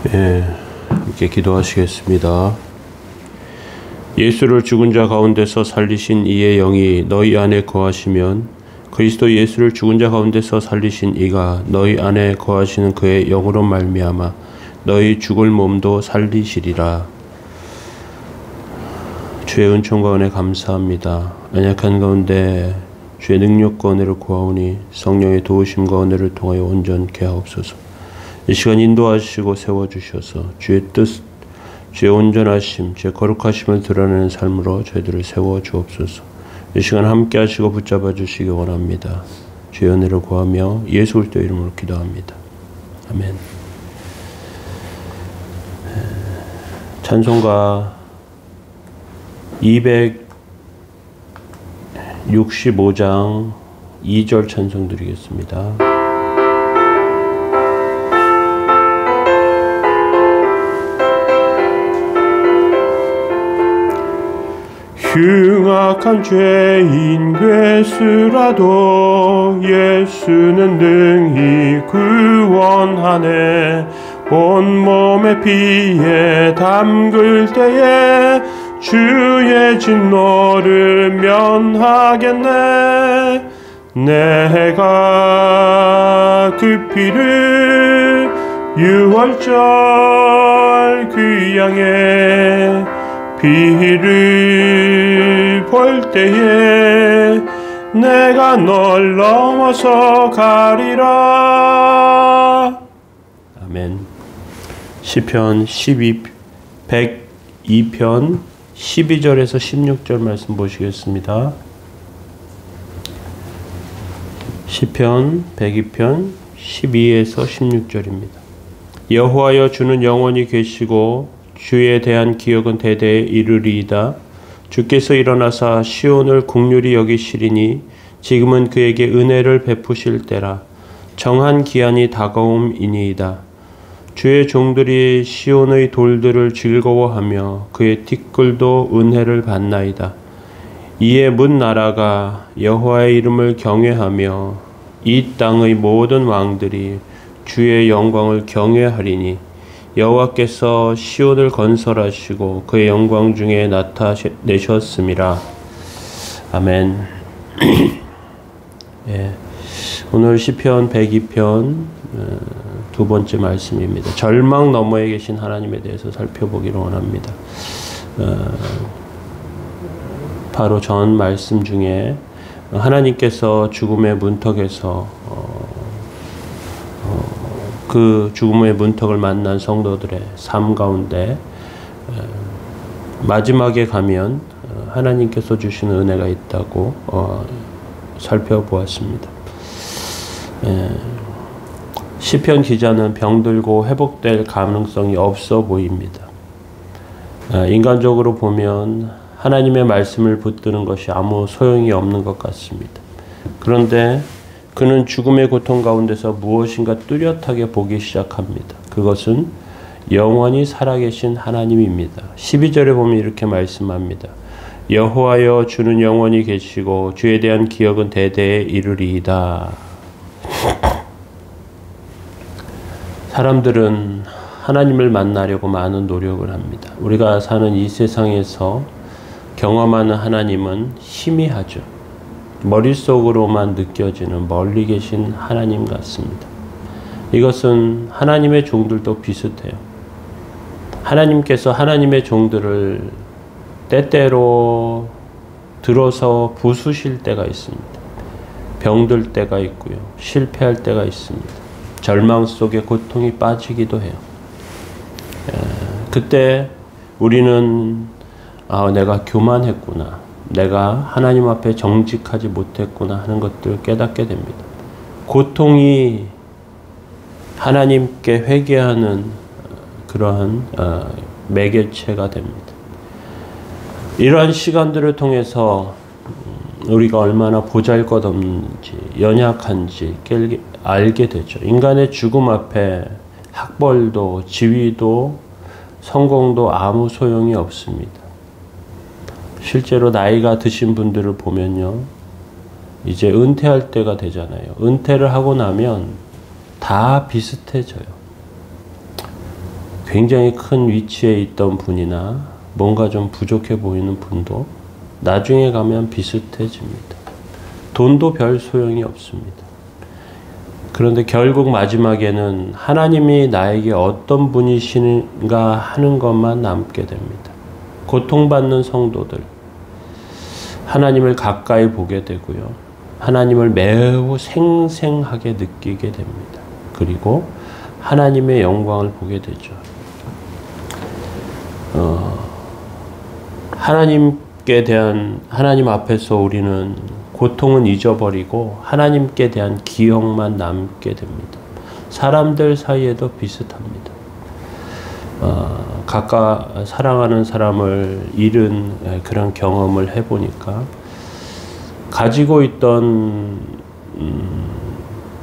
함께 기도하시겠습니다. 예수를 죽은 자 가운데서 살리신 이의 영이 너희 안에 거하시면 그리스도 예수를 죽은 자 가운데서 살리신 이가 너희 안에 거하시는 그의 영으로 말미암아 너희 죽을 몸도 살리시리라. 주의 은총과 은혜 감사합니다. 연약한 가운데 주의 능력과 은혜를 구하오니 성령의 도우심과 은혜를 통하여 온전케 하옵소서. 이 시간 인도하시고 세워주셔서 주의 뜻, 주의 온전하심, 주의 거룩하심을 드러내는 삶으로 저희들을 세워주옵소서. 이 시간 함께 하시고 붙잡아 주시기 원합니다. 주의 은혜를 구하며 예수 그리스도 이름으로 기도합니다. 아멘. 찬송가 265장 2절 찬송 드리겠습니다. 흉악한 죄인 괴수라도 예수는 능히 구원하네. 온몸의 피에 담글 때에 주의 진노를 면하겠네. 내가 그 피를 유월절 그 양의 피를 볼 때에 내가 널 넘어서 가리라. 아멘. 시편 102편 12절에서 16절 말씀 보시겠습니다. 시편 102편 12에서 16절입니다. 여호와여 주는 영원히 계시고 주에 대한 기억은 대대에 이르리이다. 주께서 일어나사 시온을 국률이 여기시리니 지금은 그에게 은혜를 베푸실 때라. 정한 기한이 다가옴이니이다. 주의 종들이 시온의 돌들을 즐거워하며 그의 티끌도 은혜를 받나이다. 이에 문 나라가 여호와의 이름을 경외하며 이 땅의 모든 왕들이 주의 영광을 경외하리니 여호와께서 시온을 건설하시고 그의 영광 중에 나타내셨음이라. 아멘. 예, 오늘 시편 102편 두 번째 말씀입니다. 절망 너머에 계신 하나님에 대해서 살펴보기를 원합니다. 바로 전 말씀 중에 하나님께서 죽음의 문턱에서 그 죽음의 문턱을 만난 성도들의 삶 가운데 마지막에 가면 하나님께서 주시는 은혜가 있다고 살펴보았습니다. 시편 기자는 병들고 회복될 가능성이 없어 보입니다. 인간적으로 보면 하나님의 말씀을 붙드는 것이 아무 소용이 없는 것 같습니다. 그런데 그는 죽음의 고통 가운데서 무엇인가 뚜렷하게 보기 시작합니다. 그것은 영원히 살아계신 하나님입니다. 12절에 보면 이렇게 말씀합니다. 여호와여 주는 영원히 계시고 주에 대한 기억은 대대에 이르리이다. 사람들은 하나님을 만나려고 많은 노력을 합니다. 우리가 사는 이 세상에서 경험하는 하나님은 희미하죠. 머릿속으로만 느껴지는 멀리 계신 하나님 같습니다. 이것은 하나님의 종들도 비슷해요. 하나님께서 하나님의 종들을 때때로 들어서 부수실 때가 있습니다. 병들 때가 있고요. 실패할 때가 있습니다. 절망 속에 고통이 빠지기도 해요. 그때 우리는 내가 교만했구나. 내가 하나님 앞에 정직하지 못했구나 하는 것들을 깨닫게 됩니다. 고통이 하나님께 회개하는 그러한 매개체가 됩니다. 이러한 시간들을 통해서 우리가 얼마나 보잘것없는지 연약한지 알게 되죠. 인간의 죽음 앞에 학벌도 지위도 성공도 아무 소용이 없습니다. 실제로 나이가 드신 분들을 보면요, 이제 은퇴할 때가 되잖아요. 은퇴를 하고 나면 다 비슷해져요. 굉장히 큰 위치에 있던 분이나 뭔가 좀 부족해 보이는 분도 나중에 가면 비슷해집니다. 돈도 별 소용이 없습니다. 그런데 결국 마지막에는 하나님이 나에게 어떤 분이신가 하는 것만 남게 됩니다. 고통받는 성도들, 하나님을 가까이 보게 되고요. 하나님을 매우 생생하게 느끼게 됩니다. 그리고 하나님의 영광을 보게 되죠. 하나님 앞에서 우리는 고통은 잊어버리고 하나님께 대한 기억만 남게 됩니다. 사람들 사이에도 비슷합니다. 각각 사랑하는 사람을 잃은 그런 경험을 해보니까 가지고 있던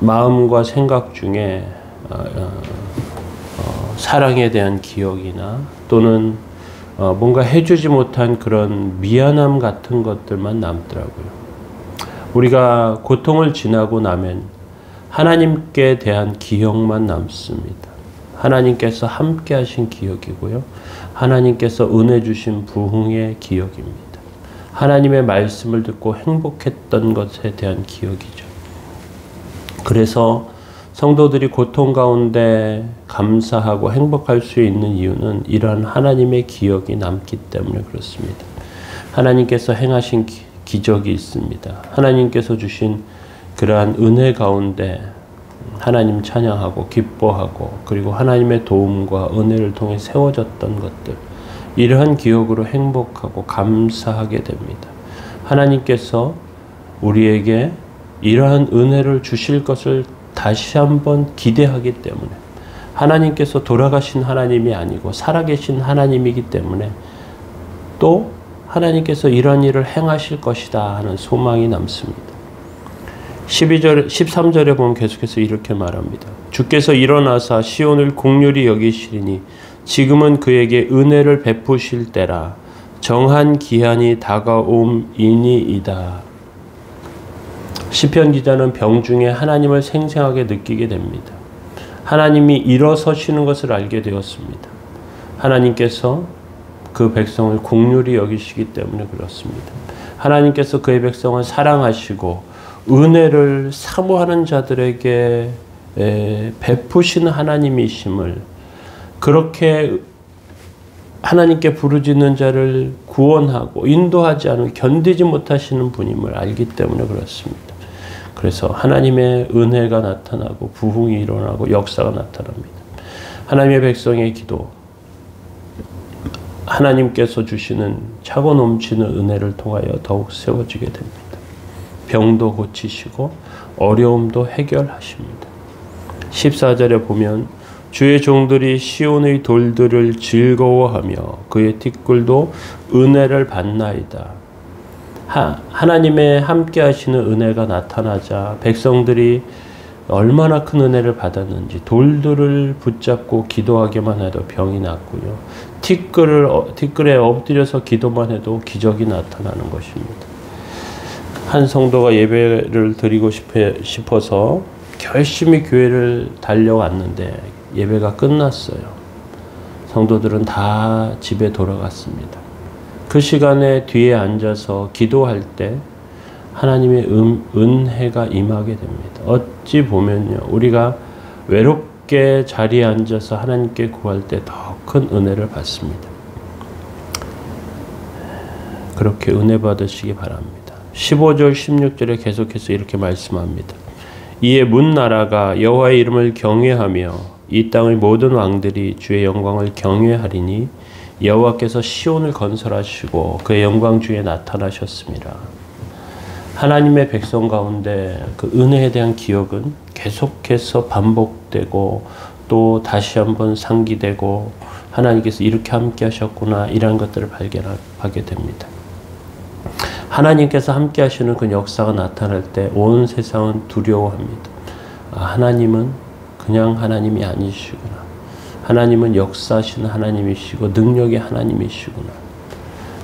마음과 생각 중에 사랑에 대한 기억이나 또는 뭔가 해주지 못한 그런 미안함 같은 것들만 남더라고요. 우리가 고통을 지나고 나면 하나님께 대한 기억만 남습니다. 하나님께서 함께 하신 기억이고요. 하나님께서 은혜 주신 부흥의 기억입니다. 하나님의 말씀을 듣고 행복했던 것에 대한 기억이죠. 그래서 성도들이 고통 가운데 감사하고 행복할 수 있는 이유는 이러한 하나님의 기억이 남기 때문에 그렇습니다. 하나님께서 행하신 기적이 있습니다. 하나님께서 주신 그러한 은혜 가운데 하나님 찬양하고 기뻐하고 그리고 하나님의 도움과 은혜를 통해 세워졌던 것들, 이러한 기억으로 행복하고 감사하게 됩니다. 하나님께서 우리에게 이러한 은혜를 주실 것을 다시 한번 기대하기 때문에, 하나님께서 돌아가신 하나님이 아니고 살아계신 하나님이기 때문에 또 하나님께서 이런 일을 행하실 것이다 하는 소망이 남습니다. 13절에 보면 계속해서 이렇게 말합니다. 주께서 일어나사 시온을 긍휼히 여기시리니 지금은 그에게 은혜를 베푸실 때라. 정한 기한이 다가옴이니이다. 시편 기자는 병중에 하나님을 생생하게 느끼게 됩니다. 하나님이 일어서시는 것을 알게 되었습니다. 하나님께서 그 백성을 긍휼히 여기시기 때문에 그렇습니다. 하나님께서 그의 백성을 사랑하시고 은혜를 사모하는 자들에게 베푸시는 하나님이심을, 그렇게 하나님께 부르짖는 자를 구원하고 인도하지 않으면 견디지 못하시는 분임을 알기 때문에 그렇습니다. 그래서 하나님의 은혜가 나타나고 부흥이 일어나고 역사가 나타납니다. 하나님의 백성의 기도, 하나님께서 주시는 차고 넘치는 은혜를 통하여 더욱 세워지게 됩니다. 병도 고치시고 어려움도 해결하십니다. 14절에 보면 주의 종들이 시온의 돌들을 즐거워하며 그의 티끌도 은혜를 받나이다. 하나님의 함께 하시는 은혜가 나타나자 백성들이 얼마나 큰 은혜를 받았는지, 돌들을 붙잡고 기도하기만 해도 병이 낫고요. 티끌에 엎드려서 기도만 해도 기적이 나타나는 것입니다. 한 성도가 예배를 드리고 싶어서 열심히 교회를 달려왔는데 예배가 끝났어요. 성도들은 다 집에 돌아갔습니다. 그 시간에 뒤에 앉아서 기도할 때 하나님의 은혜가 임하게 됩니다. 어찌 보면요, 우리가 외롭게 자리에 앉아서 하나님께 구할 때 더 큰 은혜를 받습니다. 그렇게 은혜 받으시기 바랍니다. 15절 16절에 계속해서 이렇게 말씀합니다. 이에 문 나라가 여호와의 이름을 경외하며 이 땅의 모든 왕들이 주의 영광을 경외하리니 여호와께서 시온을 건설하시고 그의 영광 중에 나타나셨습니다. 하나님의 백성 가운데 그 은혜에 대한 기억은 계속해서 반복되고 또 다시 한번 상기되고, 하나님께서 이렇게 함께 하셨구나, 이런 것들을 발견하게 됩니다. 하나님께서 함께 하시는 그 역사가 나타날 때 온 세상은 두려워합니다. 하나님은 그냥 하나님이 아니시구나. 하나님은 역사하시는 하나님이시고 능력의 하나님이시구나.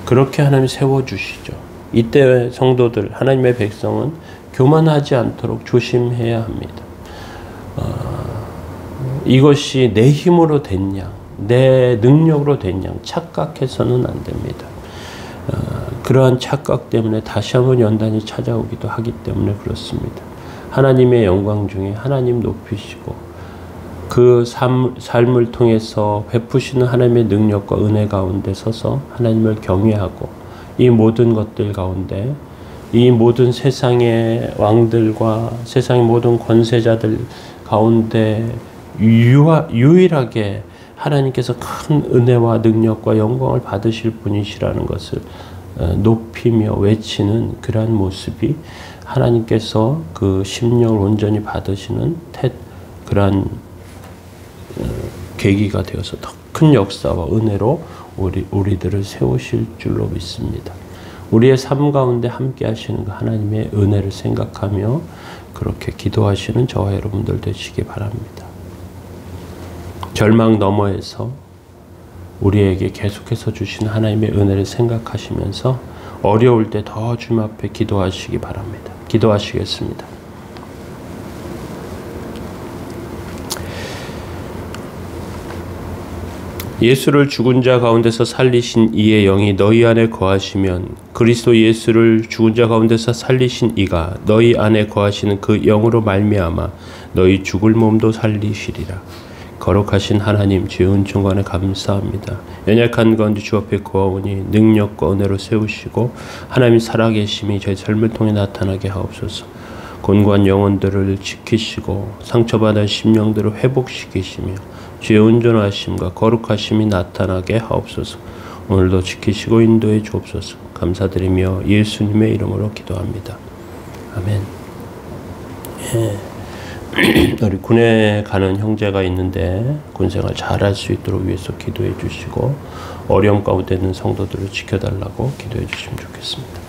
그렇게 하나님이 세워주시죠. 이때 성도들, 하나님의 백성은 교만하지 않도록 조심해야 합니다. 이것이 내 힘으로 됐냐, 내 능력으로 된 양 착각해서는 안 됩니다. 그러한 착각 때문에 다시 한번 연단이 찾아오기도 하기 때문에 그렇습니다. 하나님의 영광 중에 하나님 높이시고 그 삶을 통해서 베푸시는 하나님의 능력과 은혜 가운데 서서 하나님을 경외하고 이 모든 것들 가운데 이 모든 세상의 왕들과 세상의 모든 권세자들 가운데 유일하게 하나님께서 큰 은혜와 능력과 영광을 받으실 분이시라는 것을 높이며 외치는 그러한 모습이 하나님께서 그 심령을 온전히 받으시는 그러한 계기가 되어서 더 큰 역사와 은혜로 우리들을 세우실 줄로 믿습니다. 우리의 삶 가운데 함께 하시는 그 하나님의 은혜를 생각하며 그렇게 기도하시는 저와 여러분들 되시기 바랍니다. 절망 너머에서 우리에게 계속해서 주신 하나님의 은혜를 생각하시면서 어려울 때 더 주님 앞에 기도하시기 바랍니다. 기도하시겠습니다. 예수를 죽은 자 가운데서 살리신 이의 영이 너희 안에 거하시면 그리스도 예수를 죽은 자 가운데서 살리신 이가 너희 안에 거하시는 그 영으로 말미암아 너희 죽을 몸도 살리시리라. 거룩하신 하나님 주의 은총과 은혜 감사합니다. 연약한 가운데 주 앞에 구하오니 능력과 은혜로 세우시고 하나님이 살아계심이 저희 삶을 통해 나타나게 하옵소서. 곤고한 영혼들을 지키시고 상처받은 심령들을 회복시키시며 주의 온전하심과 거룩하심이 나타나게 하옵소서. 오늘도 지키시고 인도해 주옵소서. 감사드리며 예수님의 이름으로 기도합니다. 아멘. 우리 군에 가는 형제가 있는데 군생활 잘할 수 있도록 위해서 기도해 주시고 어려움 가운데 있는 성도들을 지켜달라고 기도해 주시면 좋겠습니다.